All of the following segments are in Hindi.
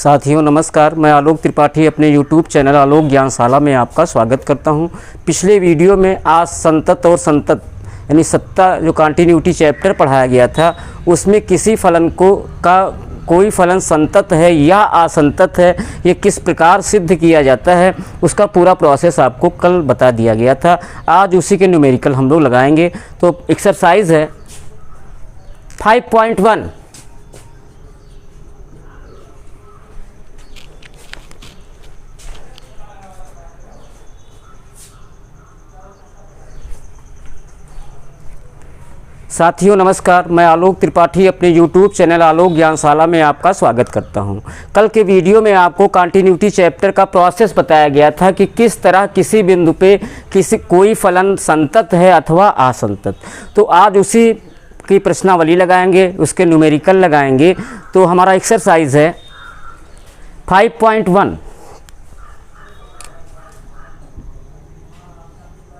साथियों नमस्कार, मैं आलोक त्रिपाठी अपने YouTube चैनल आलोक ज्ञानशाला में आपका स्वागत करता हूं। पिछले वीडियो में आज संतत और संतत यानी सत्ता जो कंटिन्यूटी चैप्टर पढ़ाया गया था उसमें किसी फलन का कोई फलन संतत है या असंतत है ये किस प्रकार सिद्ध किया जाता है उसका पूरा प्रोसेस आपको कल बता दिया गया था। आज उसी के न्यूमेरिकल हम लोग लगाएंगे। तो एक्सरसाइज है 5.1। साथियों नमस्कार, मैं आलोक त्रिपाठी अपने YouTube चैनल आलोक ज्ञानशाला में आपका स्वागत करता हूं। कल के वीडियो में आपको कंटिन्यूटी चैप्टर का प्रोसेस बताया गया था कि किस तरह किसी बिंदु पे कोई फलन संतत है अथवा असंतत। तो आज उसी की प्रश्नावली लगाएंगे, उसके न्यूमेरिकल लगाएंगे। तो हमारा एक्सरसाइज है 5.1।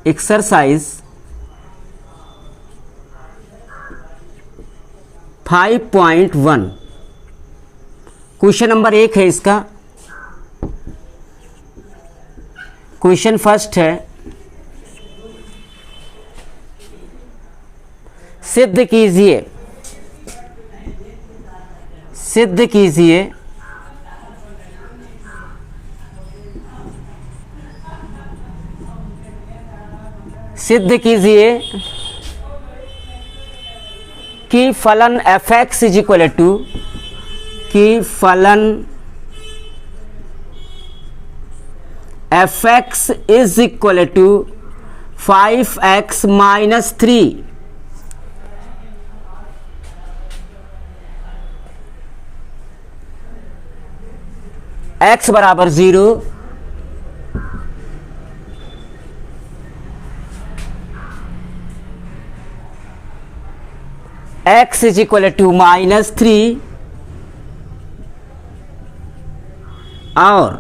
एक्सरसाइज 5.1 क्वेश्चन नंबर 1 है इसका। क्वेश्चन फर्स्ट है, सिद्ध कीजिए सिद्ध कीजिए सिद्ध कीजिए कि फलन f(x) इज इक्वल टू कि फलन f(x) is equal to 5x minus 3। x बराबर 0, x is equal to minus 3 और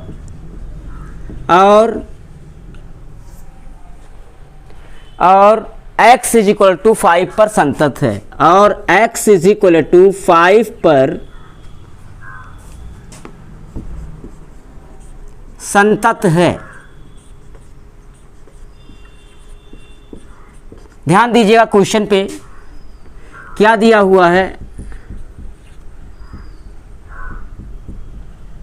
x इज इक्वल टू 5 पर संतत है और x इज इक्वल टू 5 पर संतत है। ध्यान दीजिएगा क्वेश्चन पे क्या दिया हुआ है।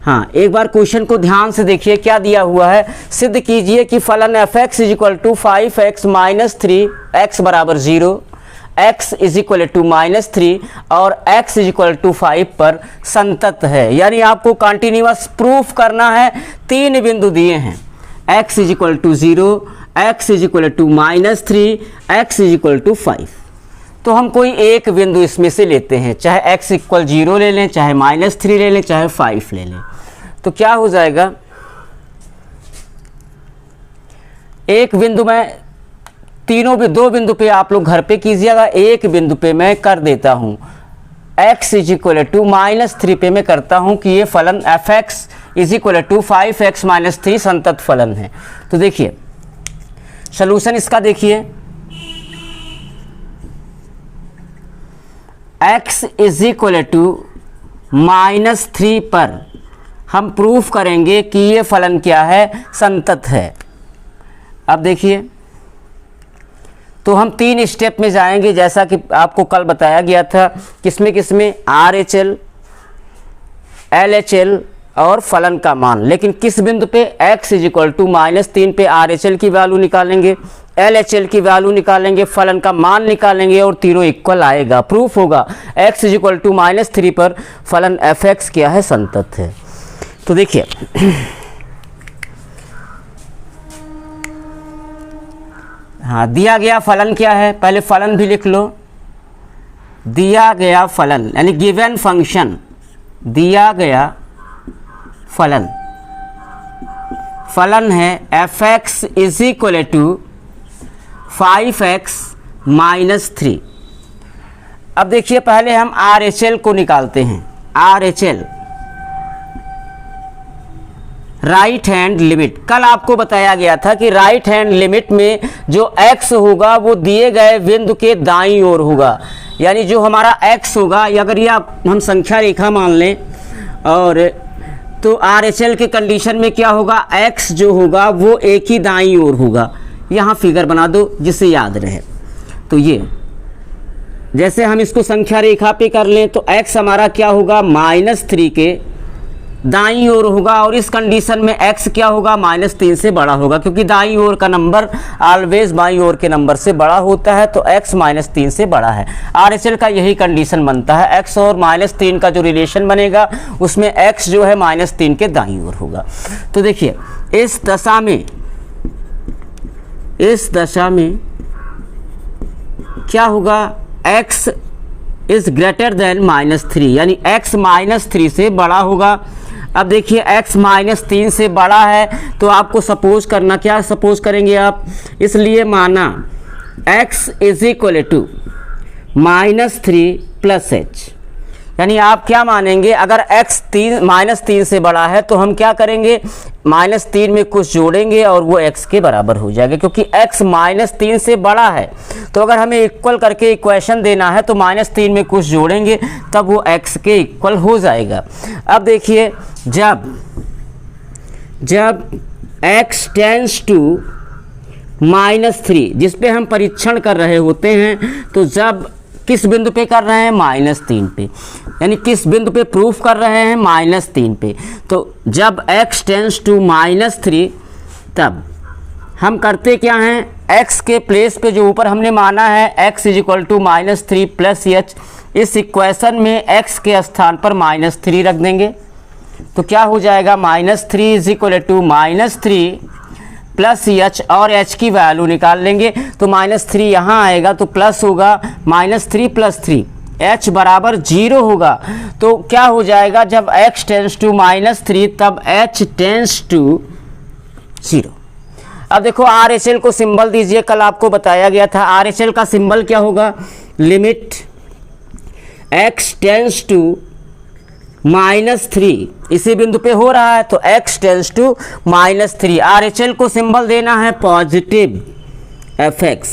हाँ, एक बार क्वेश्चन को ध्यान से देखिए क्या दिया हुआ है। सिद्ध कीजिए कि फलन f(x) is equal to 5x minus 3, x बराबर 0, x is equal to minus 3 और x इज इक्वल टू 5 पर संतत है। यानी आपको कंटिन्यूअस प्रूफ करना है। 3 बिंदु दिए हैं, x is equal to 0, x is equal to minus 3, x is equal to 5। तो हम कोई एक बिंदु इसमें से लेते हैं, चाहे x इक्वल 0 ले लें, चाहे माइनस 3 ले लें, चाहे 5 ले लें। तो क्या हो जाएगा, एक बिंदु में दो बिंदु पे आप लोग घर पे कीजिएगा, एक बिंदु पे मैं कर देता हूं x is equal to minus 3 पे मैं करता हूं कि ये फलन f(x) is equal to 5x minus 3 संतत फलन है। तो देखिए सॉल्यूशन इसका देखिए, x is equal to minus 3 पर हम प्रूफ करेंगे कि ये फलन क्या है, संतत है। अब देखिए तो हम 3 स्टेप में जाएंगे जैसा कि आपको कल बताया गया था। किसमें RHL, LHL और फलन का मान। लेकिन किस बिंदु पे, x is equal to minus 3 पे RHL की वैल्यू निकालेंगे, LHL की वैल्यू निकालेंगे, फलन का मान निकालेंगे और तीनों इक्वल आएगा। प्रूफ होगा x is equal to minus 3 पर फलन f(x) क्या है, संतत है। तो देखिए हाँ, दिया गया फलन क्या है, पहले फलन भी लिख लो। दिया गया फलन यानी गिवन फंक्शन, दिया गया फलन है f(x) is equal to 5x minus 3। अब देखिए पहले हम RHL को निकालते हैं। RHL right hand limit. कल आपको बताया गया था कि राइट हैंड लिमिट में जो x होगा वो दिए गए बिंदु के दाईं ओर होगा। यानी जो हमारा x होगा, अगर ये हम संख्या रेखा मान लें और तो RHL के कंडीशन में क्या होगा, x जो होगा वो एक ही दाईं ओर होगा। यहाँ फिगर बना दो जिससे याद रहे। तो ये जैसे हम इसको संख्या रेखा पे कर लें तो x हमारा क्या होगा, -3 के दाईं ओर होगा, और इस कंडीशन में x क्या होगा, -3 से बड़ा होगा, क्योंकि दाईं ओर का नंबर ऑलवेज बाईं ओर के नंबर से बड़ा होता है, तो x -3 से बड़ा है। RHL का यही कंडीशन बनता है, x और -3 का जो रिलेशन बनेगा उसमें x जो है -3 के दाईं ओर होगा। तो देखिए इस दशा में क्या होगा, x इज ग्रेटर देन -3, यानी x -3 से बड़ा होगा। अब देखिए x -3 से बड़ा है तो आपको सपोज करना, क्या सपोज करेंगे आप, इसलिए माना x is equal to -3 plus h, यानी आप क्या मानेंगे, अगर x -3 से बड़ा है तो हम क्या करेंगे, -3 में कुछ जोड़ेंगे और वो x के बराबर हो जाएगा, क्योंकि x -3 से बड़ा है। तो अगर हमें इक्वल करके इक्वेशन देना है तो -3 में कुछ जोड़ेंगे तब वो x के इक्वल हो जाएगा। अब देखिए जब x टेंड्स टू -3, जिस पे हम परीक्षण कर रहे होते हैं, तो जब किस बिंदु पे कर रहे हैं, -3 पे, यानी किस बिंदु पे प्रूफ कर रहे हैं, -3 पे। तो जब x टेंड्स टू -3 तब हम करते क्या हैं, x के प्लेस पे जो ऊपर हमने माना है x is equal to -3 plus h, इस इक्वेशन में x के स्थान पर -3 रख देंगे। तो क्या हो जाएगा, -3 is equal to -3 plus h, और h की वैल्यू निकाल लेंगे तो -3 यहाँ आएगा तो प्लस होगा, -3 प्लस 3 h बराबर 0 होगा। तो क्या हो जाएगा, जब x टेंड्स टू -3 तब h टेंड्स टू 0। अब देखो RHL को सिंबल दीजिए, कल आपको बताया गया था RHL का सिंबल क्या होगा, लिमिट x टेंड्स टू -3, इसी बिंदु पे हो रहा है तो x टेंड्स टू -3। RHL को सिंबल देना है पॉजिटिव fx,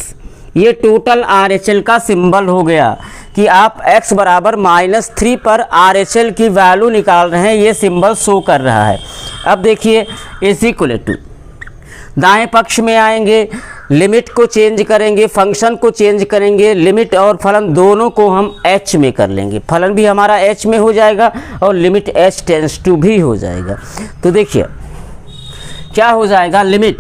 ये टोटल RHL का सिंबल हो गया कि आप x बराबर -3 पर RHL की वैल्यू निकाल रहे हैं, ये सिंबल शो कर रहा है। अब देखिए इज इक्वल टू, दाएं पक्ष में आएंगे, लिमिट को चेंज करेंगे, फंक्शन को चेंज करेंगे, लिमिट और फलन दोनों को हम h में कर लेंगे, फलन भी हमारा h में हो जाएगा और लिमिट h टेंड्स टू भी हो जाएगा। तो देखिए क्या हो जाएगा, लिमिट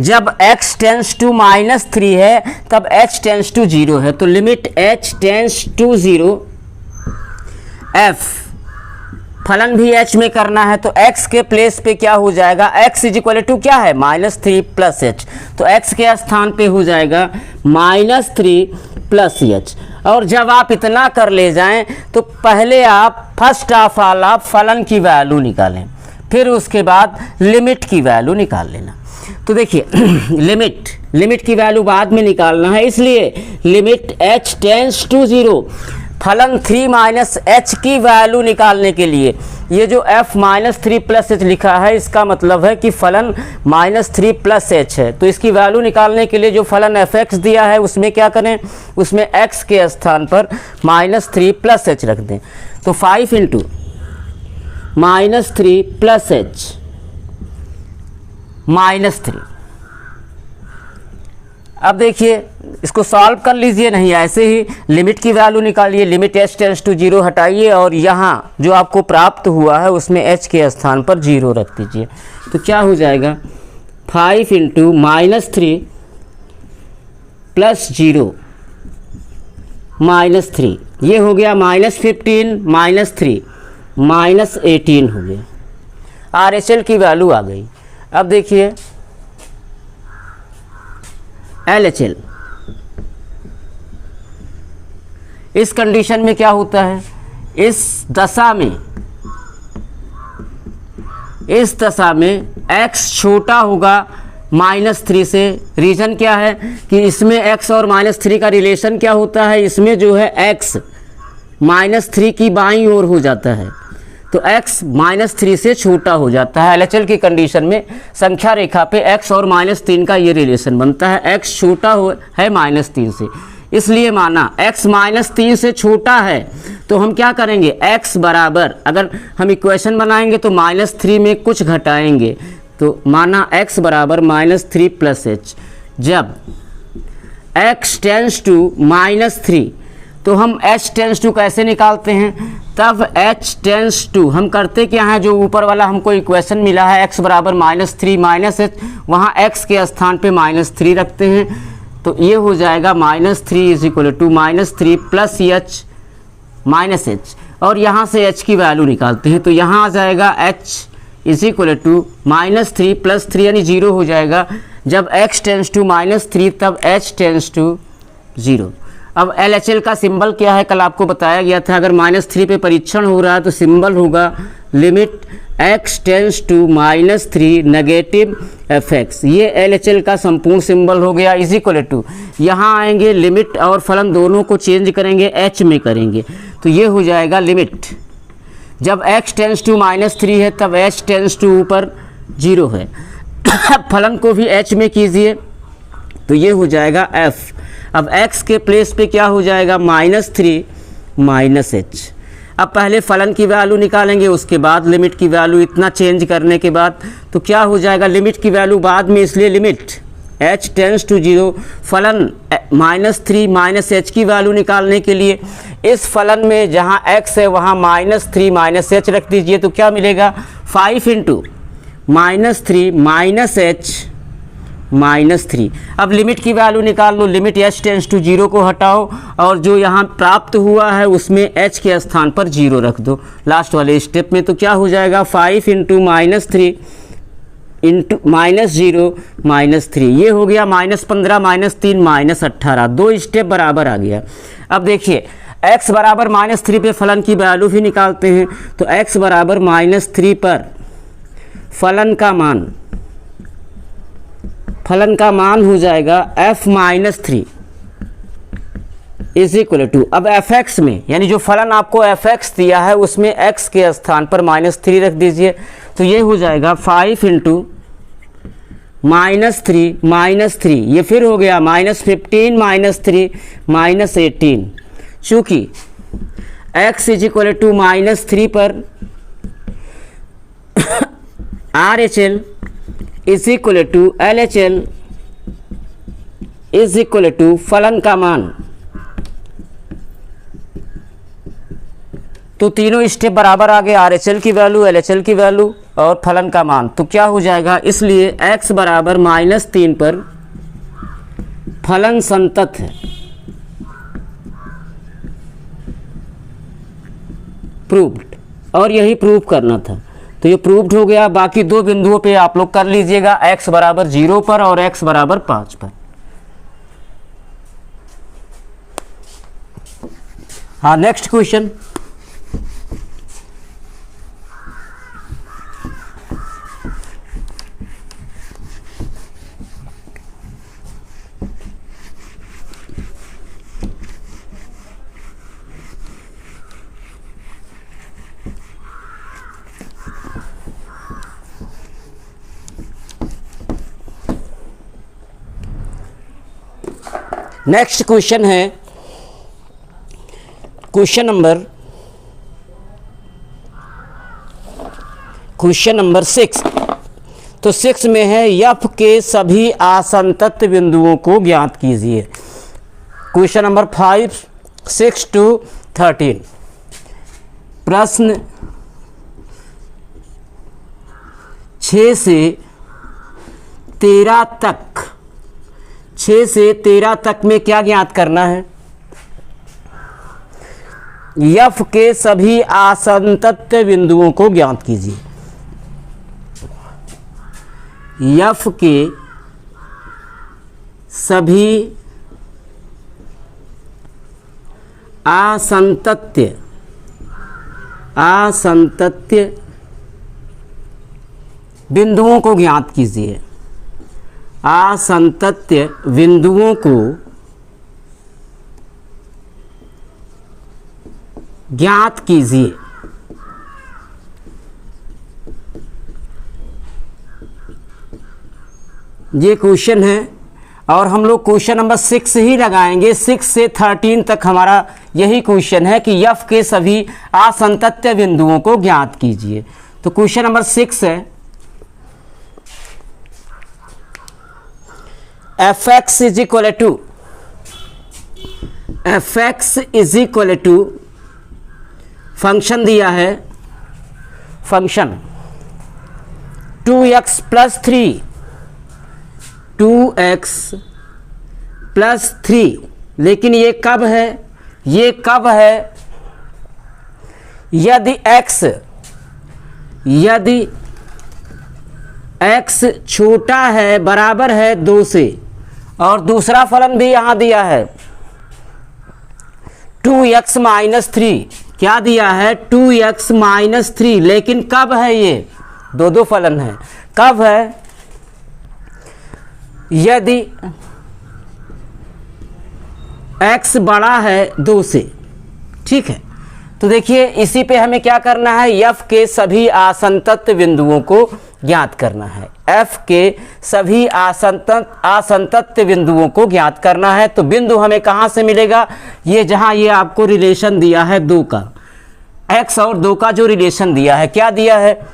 जब x टेंड्स टू -3 है तब h टेंड्स टू 0 है, तो limit h tends to 0 f, फलन भी h में करना है तो x के प्लेस पे क्या हो जाएगा, x इज इक्वल टू क्या है, -3 प्लस h, तो x के स्थान पे हो जाएगा -3 प्लस h। और जब आप इतना कर ले जाएं तो पहले आप फर्स्ट ऑफ ऑल आप फलन की वैल्यू निकालें, फिर उसके बाद लिमिट की वैल्यू निकाल लेना। तो देखिए लिमिट की वैल्यू बाद में निकालना है, इसलिए लिमिट h टेंड्स टू 0, फलन 3 माइनस h की वैल्यू निकालने के लिए ये जो f -3 प्लस h लिखा है इसका मतलब है कि फलन -3 प्लस h है। तो इसकी वैल्यू निकालने के लिए जो फलन fx दिया है उसमें क्या करें, उसमें x के स्थान पर -3 प्लस h रख दें। तो 5 इंटू -3 प्लस h -3। अब देखिए इसको सॉल्व कर लीजिए, नहीं ऐसे ही लिमिट की वैल्यू निकालिए, लिमिट h टेंड्स टू 0 हटाइए और यहाँ जो आपको प्राप्त हुआ है उसमें h के स्थान पर 0 रख दीजिए। तो क्या हो जाएगा, 5 इंटू -3 प्लस 0 -3, ये हो गया -15 -3 -18 हो गया। RHL की वैल्यू आ गई। अब देखिए LHL, इस कंडीशन में क्या होता है, इस दशा में x छोटा होगा -3 से। रीज़न क्या है कि इसमें x और -3 का रिलेशन क्या होता है, इसमें जो है x -3 की बाईं ओर हो जाता है, तो x -3 से छोटा हो जाता है। LHL की कंडीशन में संख्या रेखा पे x और -3 का ये रिलेशन बनता है, x छोटा है -3 से, इसलिए माना x -3 से छोटा है तो हम क्या करेंगे, x बराबर, अगर हम इक्वेशन बनाएंगे तो -3 में कुछ घटाएंगे, तो माना x बराबर -3 + h। जब x टेंस टू -3 तो हम h टेंस टू कैसे निकालते हैं, तब h टेंस टू हम करते क्या है, जो ऊपर वाला हमको इक्वेशन मिला है x बराबर -3 - h, वहाँ x के स्थान पे -3 रखते हैं, तो ये हो जाएगा -3 = -3 + h और यहाँ से h की वैल्यू निकालते हैं, तो यहाँ आ जाएगा h = -3 + 3 यानी 0 हो जाएगा। जब x टेंस टू -3 तब h टेंस टू 0। अब LHL का सिंबल क्या है, कल आपको बताया गया था, अगर -3 पे परीक्षण हो रहा है तो सिंबल होगा limit x tends to -3 negative fx। ये LHL का संपूर्ण सिंबल हो गया, = यहाँ आएंगे लिमिट और फलन दोनों को चेंज करेंगे, h में करेंगे, तो ये हो जाएगा लिमिट। जब x टेंस टू -3 है तब h टेंस टू ऊपर 0 है, फलन को भी h में कीजिए तो ये हो जाएगा f। अब x के प्लेस पे क्या हो जाएगा, -3 - h। अब पहले फलन की वैल्यू निकालेंगे, उसके बाद लिमिट की वैल्यू, इतना चेंज करने के बाद तो क्या हो जाएगा, लिमिट की वैल्यू बाद में, इसलिए लिमिट h टेंस टू 0, फलन -3 - h की वैल्यू निकालने के लिए इस फलन में जहाँ x है वहाँ -3 - h रख दीजिए, तो क्या मिलेगा, 5 × -3 - h -3। अब लिमिट की वैल्यू निकाल लो, लिमिट h टेंस टू 0 को हटाओ और जो यहाँ प्राप्त हुआ है उसमें h के स्थान पर 0 रख दो लास्ट वाले स्टेप में, तो क्या हो जाएगा, 5 × -3 × -0 -3, ये हो गया -15 -3 -18, 2 स्टेप बराबर आ गया। अब देखिए x बराबर -3 पे फलन की वैल्यू भी निकालते हैं, तो x बराबर -3 पर फलन का मान हो जाएगा f -3 = अब fx में, यानी जो फलन आपको fx दिया है उसमें x के स्थान पर -3 रख दीजिए, तो ये हो जाएगा 5 × -3 ये फिर हो गया -15 -3 -18। चूँकि x = -3 पर RHL = LHL = फलन का मान, तो तीनों स्टेप बराबर आ गए, RHL की वैल्यू, LHL की वैल्यू और फलन का मान, तो क्या हो जाएगा, इसलिए x बराबर -3 पर फलन संतत है, प्रूव्ड, और यही प्रूव करना था, तो ये प्रूव्ड हो गया। बाकी 2 बिंदुओं पे आप लोग कर लीजिएगा, x बराबर 0 पर और x बराबर 5 पर। हाँ, नेक्स्ट क्वेश्चन। नेक्स्ट क्वेश्चन है क्वेश्चन नंबर 6। तो 6 में है f के सभी असंतत बिंदुओं को ज्ञात कीजिए। Question number 5 6 to 13। प्रश्न 6 से 13 तक, 6 से 13 तक में क्या ज्ञात करना है, f के सभी असंतत बिंदुओं को ज्ञात कीजिए। f के सभी असंतत्य बिंदुओं को ज्ञात कीजिए। असंतत्य बिंदुओं को ज्ञात कीजिए। ये क्वेश्चन है और हम लोग क्वेश्चन नंबर 6 ही लगाएंगे। 6 से 13 तक हमारा यही क्वेश्चन है कि f के सभी असंतत्य बिंदुओं को ज्ञात कीजिए। तो क्वेश्चन नंबर 6 है fx is equal to function दिया है, function 2x plus 3, 2x plus 3, लेकिन ये कब है, ये कब है, यदि x छोटा है, बराबर है 2 से। और दूसरा फलन भी यहां दिया है 2x माइनस 3, क्या दिया है 2x माइनस 3, लेकिन कब है, ये दो फलन है, कब है, यदि x बड़ा है 2 से। ठीक है, तो देखिए इसी पे हमें क्या करना है, f के सभी असंतत्य बिंदुओं को ज्ञात करना है, f के सभी असंतत्य बिंदुओं को ज्ञात करना है। तो बिंदु हमें कहाँ से मिलेगा, ये जहाँ ये आपको रिलेशन दिया है 2 का, x और 2 का जो रिलेशन दिया है, क्या दिया है,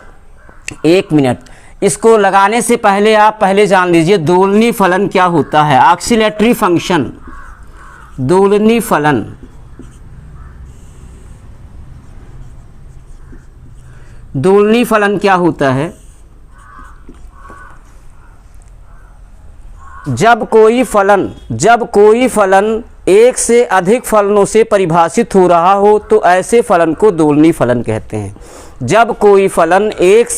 1 मिनट, इसको लगाने से पहले आप पहले जान लीजिए दोलनी फलन क्या होता है, ऑक्सिलेटरी फंक्शन, दोलनी फलन। दोलनी फलन क्या होता है, जब कोई फलन एक से अधिक फलनों से परिभाषित हो रहा हो तो ऐसे फलन को दोलनी फलन कहते हैं। जब कोई फलन एक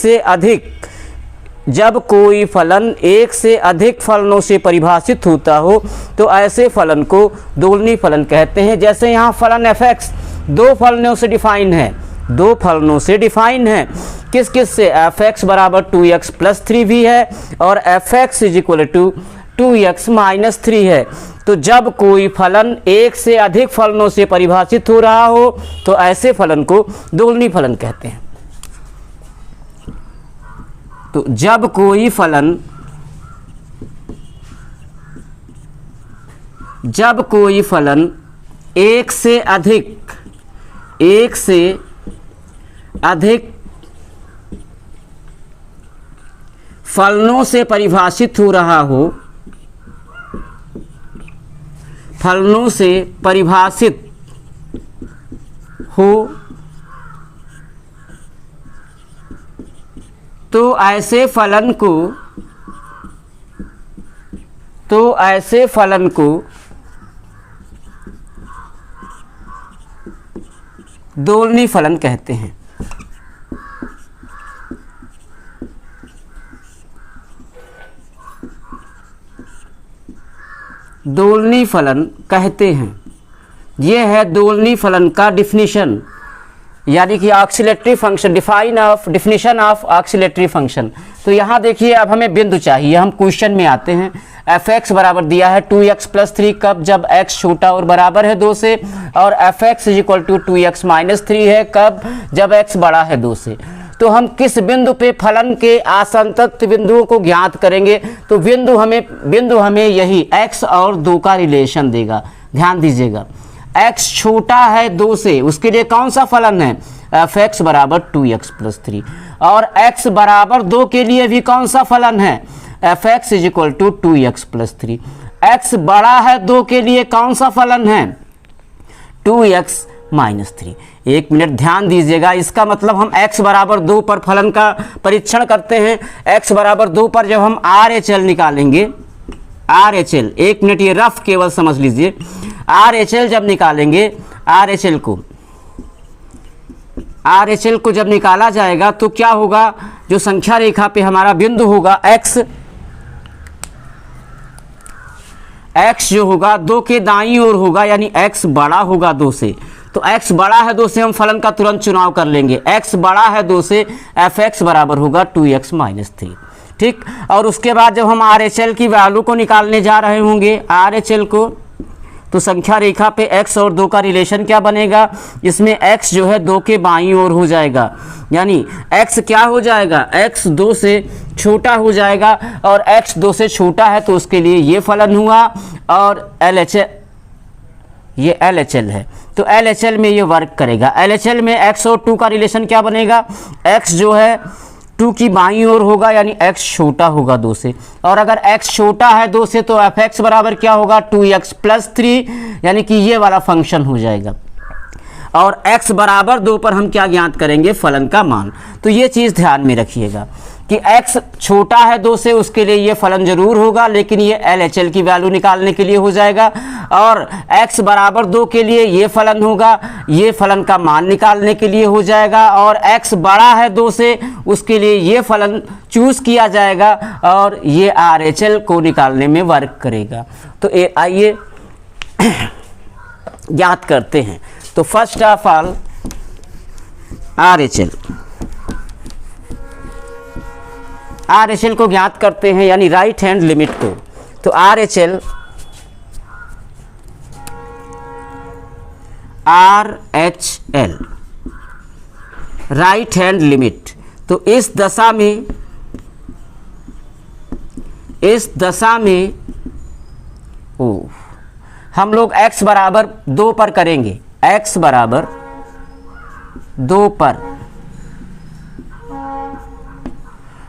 से अधिक फलनों से परिभाषित होता हो तो ऐसे फलन को दोलनी फलन कहते हैं। जैसे यहाँ फलन fx 2 फलनों से डिफाइन है, 2 फलनों से डिफाइन है, किस किस से, fx बराबर 2x प्लस 3 भी है और fx is equal to 2x minus 3 है। तो जब कोई फलन एक से अधिक फलनों से परिभाषित हो रहा हो तो ऐसे फलन को दोलनी फलन कहते हैं। तो जब कोई फलन एक से अधिक फलनों से परिभाषित हो रहा हो, फलनों से परिभाषित हो तो ऐसे फलन को दोलनी फलन कहते हैं। दोलनी फलन कहते हैं, यह है दोलनी फलन का डिफिनीशन, यानी कि oscillatory function, definition of oscillatory function. तो यहाँ देखिए अब हमें बिंदु चाहिए, हम क्वेश्चन में आते हैं। fx बराबर दिया है 2x प्लस 3, कब, जब x छोटा और बराबर है 2 से, और fx is equal to 2x minus 3 है, कब, जब x बड़ा है 2 से। तो हम किस बिंदु पे फलन के असंतत्य बिंदुओं को ज्ञात करेंगे, तो बिंदु हमें यही x और 2 का रिलेशन देगा। ध्यान दीजिएगा, x छोटा है 2 से, उसके लिए कौन सा फलन है, fx बराबर 2x प्लस 3, और x बराबर 2 के लिए भी कौन सा फलन है, fx is equal to 2x plus 3। x बड़ा है 2 के लिए कौन सा फलन है, 2x माइनस 3। 1 मिनट ध्यान दीजिएगा, इसका मतलब हम x बराबर 2 पर फलन का परीक्षण करते हैं। x बराबर 2 पर जब हम RHL निकालेंगे, RHL, 1 मिनट ये रफ केवल समझ लीजिए, RHL जब निकालेंगे, RHL को जब निकाला जाएगा तो क्या होगा, जो संख्या रेखा पे हमारा बिंदु होगा x जो होगा 2 के दाईं ओर होगा, यानी x बड़ा होगा 2 से। तो x बड़ा है 2 से, हम फलन का तुरंत चुनाव कर लेंगे, x बड़ा है 2 से, fx बराबर होगा 2x माइनस 3। ठीक, और उसके बाद जब हम RHL की वैल्यू को निकालने जा रहे होंगे, RHL को, तो संख्या रेखा पे x और 2 का रिलेशन क्या बनेगा, इसमें x जो है 2 के बाईं ओर हो जाएगा, यानी x क्या हो जाएगा, x 2 से छोटा हो जाएगा, और x 2 से छोटा है तो उसके लिए ये फलन हुआ, और LHL ये LHL है तो LHL में ये वर्क करेगा। LHL में x और 2 का रिलेशन क्या बनेगा, x जो है 2 की बाईं ओर होगा, यानी x छोटा होगा 2 से, और अगर x छोटा है 2 से तो fx बराबर क्या होगा 2x प्लस 3, यानी कि ये वाला फंक्शन हो जाएगा। और x बराबर 2 पर हम क्या ज्ञात करेंगे, फलन का मान। तो ये चीज़ ध्यान में रखिएगा कि x छोटा है 2 से, उसके लिए ये फलन जरूर होगा, लेकिन ये LHL की वैल्यू निकालने के लिए हो जाएगा, और x बराबर 2 के लिए ये फलन होगा, ये फलन का मान निकालने के लिए हो जाएगा, और x बड़ा है 2 से, उसके लिए ये फलन चूज किया जाएगा, और ये RHL को निकालने में वर्क करेगा। तो आइए ज्ञात करते हैं। तो फर्स्ट ऑफ ऑल RHL को ज्ञात करते हैं, यानी राइट हैंड लिमिट को। तो RHL राइट हैंड लिमिट, तो इस दशा में हम लोग x बराबर 2 पर करेंगे, x बराबर 2 पर।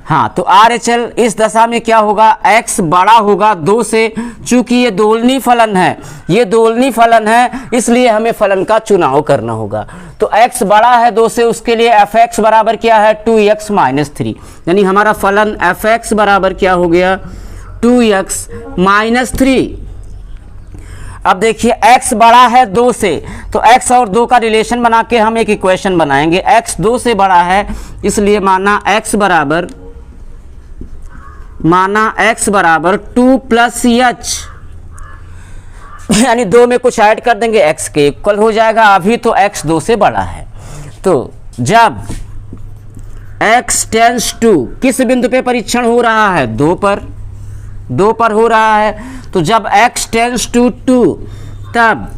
हाँ, तो RHL इस दशा में क्या होगा, x बड़ा होगा 2 से, चूंकि ये दोलनी फलन है, ये दोलनी फलन है, इसलिए हमें फलन का चुनाव करना होगा। तो x बड़ा है 2 से, उसके लिए fx बराबर क्या है 2x माइनस 3, यानी हमारा फलन fx बराबर क्या हो गया 2x माइनस 3। अब देखिए x बड़ा है 2 से, तो x और 2 का रिलेशन बना के हम एक इक्वेशन बनाएंगे। x 2 से बड़ा है, इसलिए माना x बराबर 2 प्लस h, यानी 2 में कुछ ऐड कर देंगे, x के इक्वल हो जाएगा। अभी तो x 2 से बड़ा है, तो जब x टेंस टू, किस बिंदु पे परीक्षण हो रहा है 2 पर हो रहा है, तो जब x टेंस टू 2 तब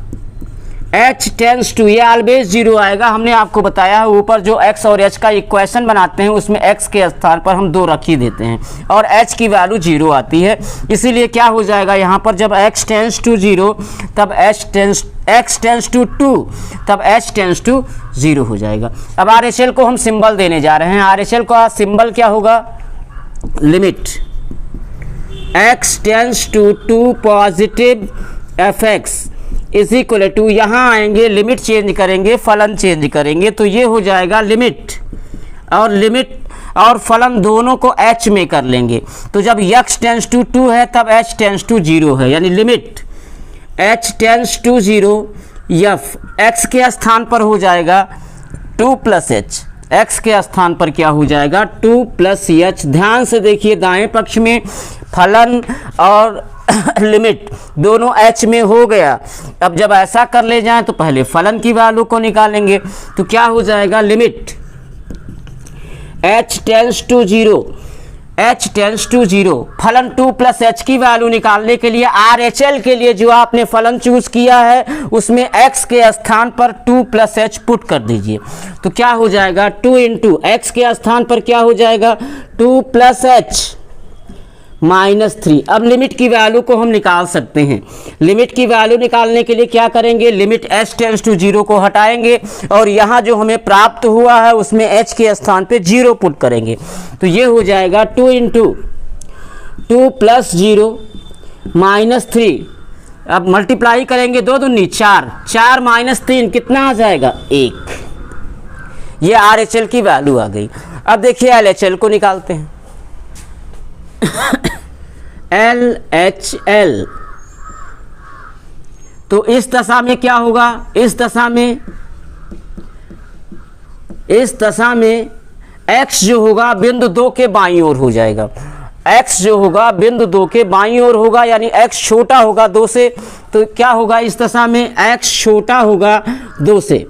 h टेंस टू, ये ऑलवेज 0 आएगा। हमने आपको बताया है ऊपर जो x और h का इक्वेशन बनाते हैं उसमें x के स्थान पर हम 2 रख ही देते हैं और h की वैल्यू 0 आती है, इसीलिए क्या हो जाएगा यहाँ पर जब x टेंस टू 0 तब x टेंस टू 2 तब h टेंस टू 0 हो जाएगा। अब RHL को हम सिंबल देने जा रहे हैं। RHL का सिंबल क्या होगा, limit x tends to 2 positive fx is equal to, यहाँ आएंगे लिमिट चेंज करेंगे, फलन चेंज करेंगे, तो ये हो जाएगा लिमिट और फलन दोनों को h में कर लेंगे। तो जब x टेंस टू 2 है तब h टेंस टू 0 है, यानी limit h tends to 0 f x के स्थान पर हो जाएगा 2 प्लस h, x के स्थान पर क्या हो जाएगा 2 प्लस h। ध्यान से देखिए, दाएं पक्ष में फलन और लिमिट दोनों h में हो गया। अब जब ऐसा कर ले जाएं तो पहले फलन की वैल्यू को निकालेंगे, तो क्या हो जाएगा लिमिट h टेंस टू 0 फलन 2 प्लस h की वैल्यू निकालने के लिए RHL के लिए जो आपने फलन चूज किया है उसमें x के स्थान पर 2 प्लस h पुट कर दीजिए, तो क्या हो जाएगा 2 इंटू x के स्थान पर क्या हो जाएगा 2 प्लस h माइनस 3। अब लिमिट की वैल्यू को हम निकाल सकते हैं। लिमिट की वैल्यू निकालने के लिए क्या करेंगे, लिमिट h टेंस टू 0 को हटाएंगे और यहाँ जो हमें प्राप्त हुआ है उसमें h के स्थान पे 0 पुट करेंगे, तो ये हो जाएगा 2 इंटू 2 प्लस 0 माइनस 3। अब मल्टीप्लाई करेंगे 2 दूनी 4, 4 माइनस 3 कितना आ जाएगा 1। ये RHL की वैल्यू आ गई। अब देखिए LHL को निकालते हैं। LHL, तो इस दशा में क्या होगा, इस दशा में x जो होगा बिंदु 2 के बाईं ओर हो जाएगा। x जो होगा बिंदु 2 के बाईं ओर होगा, यानी x छोटा होगा 2 से, तो क्या होगा इस दशा में x छोटा होगा 2 से।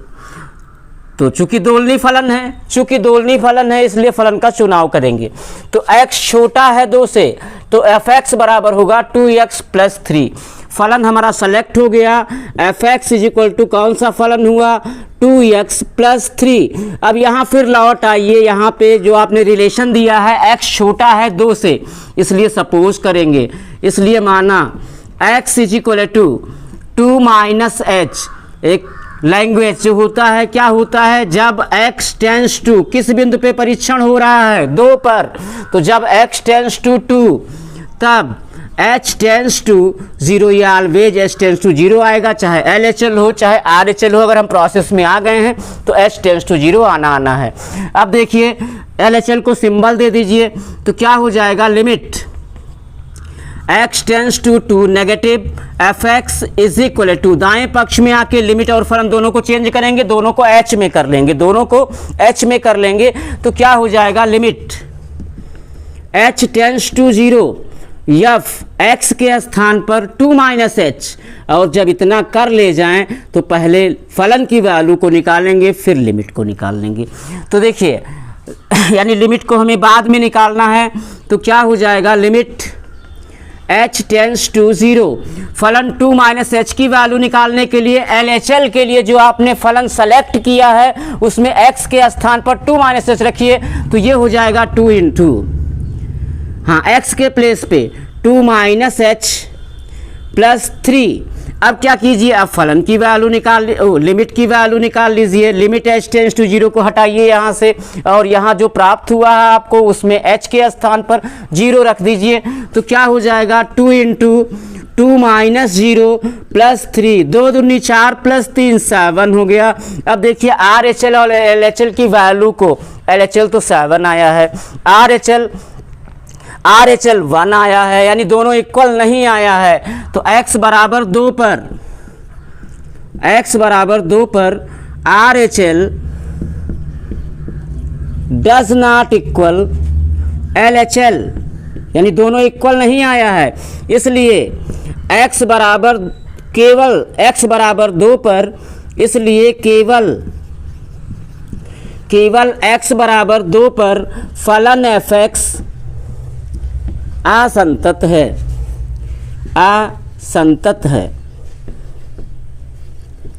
तो चूंकि दोलनी फलन है इसलिए फलन का चुनाव करेंगे। तो x छोटा है 2 से, तो fx बराबर होगा 2x प्लस 3। फलन हमारा सेलेक्ट हो गया। F x is equal to कौन सा फलन हुआ 2x प्लस 3। अब यहाँ फिर लौट आइए, यहाँ पे जो आपने रिलेशन दिया है x छोटा है 2 से, इसलिए सपोज करेंगे, इसलिए माना x is equal to 2 minus h. एक लैंग्वेज जो होता है क्या होता है, जब x टेंस टू किस बिंदु पे परीक्षण हो रहा है 2 पर, तो जब x टेंस टू 2 तब h टेंस टू 0, या ऑलवेज h टेंस टू 0 आएगा, चाहे LHL हो चाहे RHL हो। अगर हम प्रोसेस में आ गए हैं तो h टेंस टू 0 आना है। अब देखिए LHL को सिंबल दे दीजिए, तो क्या हो जाएगा, limit x tends to 2 negative f x is equal to, दाएं पक्ष में आके लिमिट और फलन दोनों को चेंज करेंगे, दोनों को h में कर लेंगे, दोनों को h में कर लेंगे, तो क्या हो जाएगा, limit h tends to 0 f x के स्थान पर 2 माइनस एच। और जब इतना कर ले जाएं तो पहले फलन की वैल्यू को निकालेंगे, फिर लिमिट को निकाल लेंगे। तो देखिए यानी लिमिट को हमें बाद में निकालना है, तो क्या हो जाएगा, लिमिट h टेंस टू 0, फलन 2 माइनस एच की वैल्यू निकालने के लिए LHL के लिए जो आपने फलन सेलेक्ट किया है उसमें x के स्थान पर 2 माइनस एच रखिए, तो ये हो जाएगा 2 इंटू, हाँ x के प्लेस पे 2 माइनस एच प्लस 3। अब क्या कीजिए, अब फलन की वैल्यू निकाल, लिमिट की वैल्यू निकाल लीजिए। लिमिट h टेंस टू 0 को हटाइए यहाँ से, और यहाँ जो प्राप्त हुआ है आपको उसमें h के स्थान पर 0 रख दीजिए, तो क्या हो जाएगा, 2 इंटू 2 माइनस 0 प्लस 3, 2 दूनी 4 प्लस 3 7 हो गया। अब देखिए RHL और LHL की वैल्यू को, LHL तो 7 आया है, RHL 1 आया है, यानी दोनों इक्वल नहीं आया है, तो x बराबर 2 पर RHL does not equal LHL, यानी दोनों इक्वल नहीं आया है, इसलिए x बराबर 2 पर, इसलिए केवल x बराबर 2 पर फलन एफ एक्स असंतत है।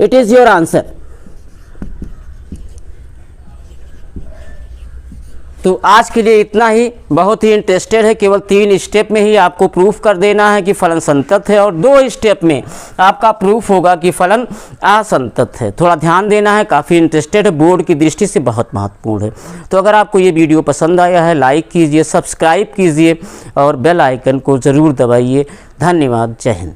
It is your answer. तो आज के लिए इतना ही, बहुत ही इंटरेस्टेड है, केवल 3 स्टेप में ही आपको प्रूफ कर देना है कि फलन संतत है, और 2 स्टेप में आपका प्रूफ होगा कि फलन असंतत है। थोड़ा ध्यान देना है, काफ़ी इंटरेस्टेड है, बोर्ड की दृष्टि से बहुत महत्वपूर्ण है। तो अगर आपको ये वीडियो पसंद आया है, लाइक कीजिए, सब्सक्राइब कीजिए और बेल आइकन को ज़रूर दबाइए। धन्यवाद। जय हिंद।